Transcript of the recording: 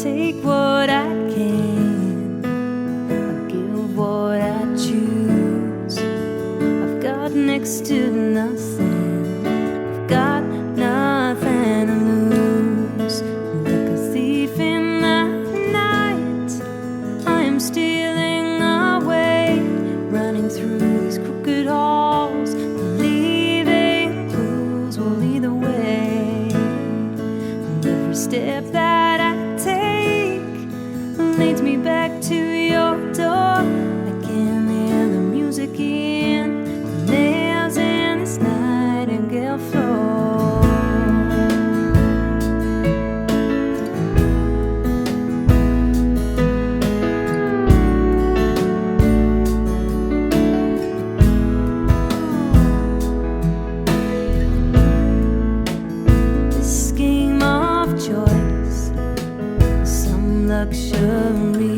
take what I can, I'll give what I choose. I've got next to nothing, I've got nothing to lose. Like a thief in the night, I am stealing away, running through these crooked halls, leaving clues will lead the way. And every step that I take leads me back to your door. I can hear the music in the nails in this Nightingale floor. This game of choice, some luxury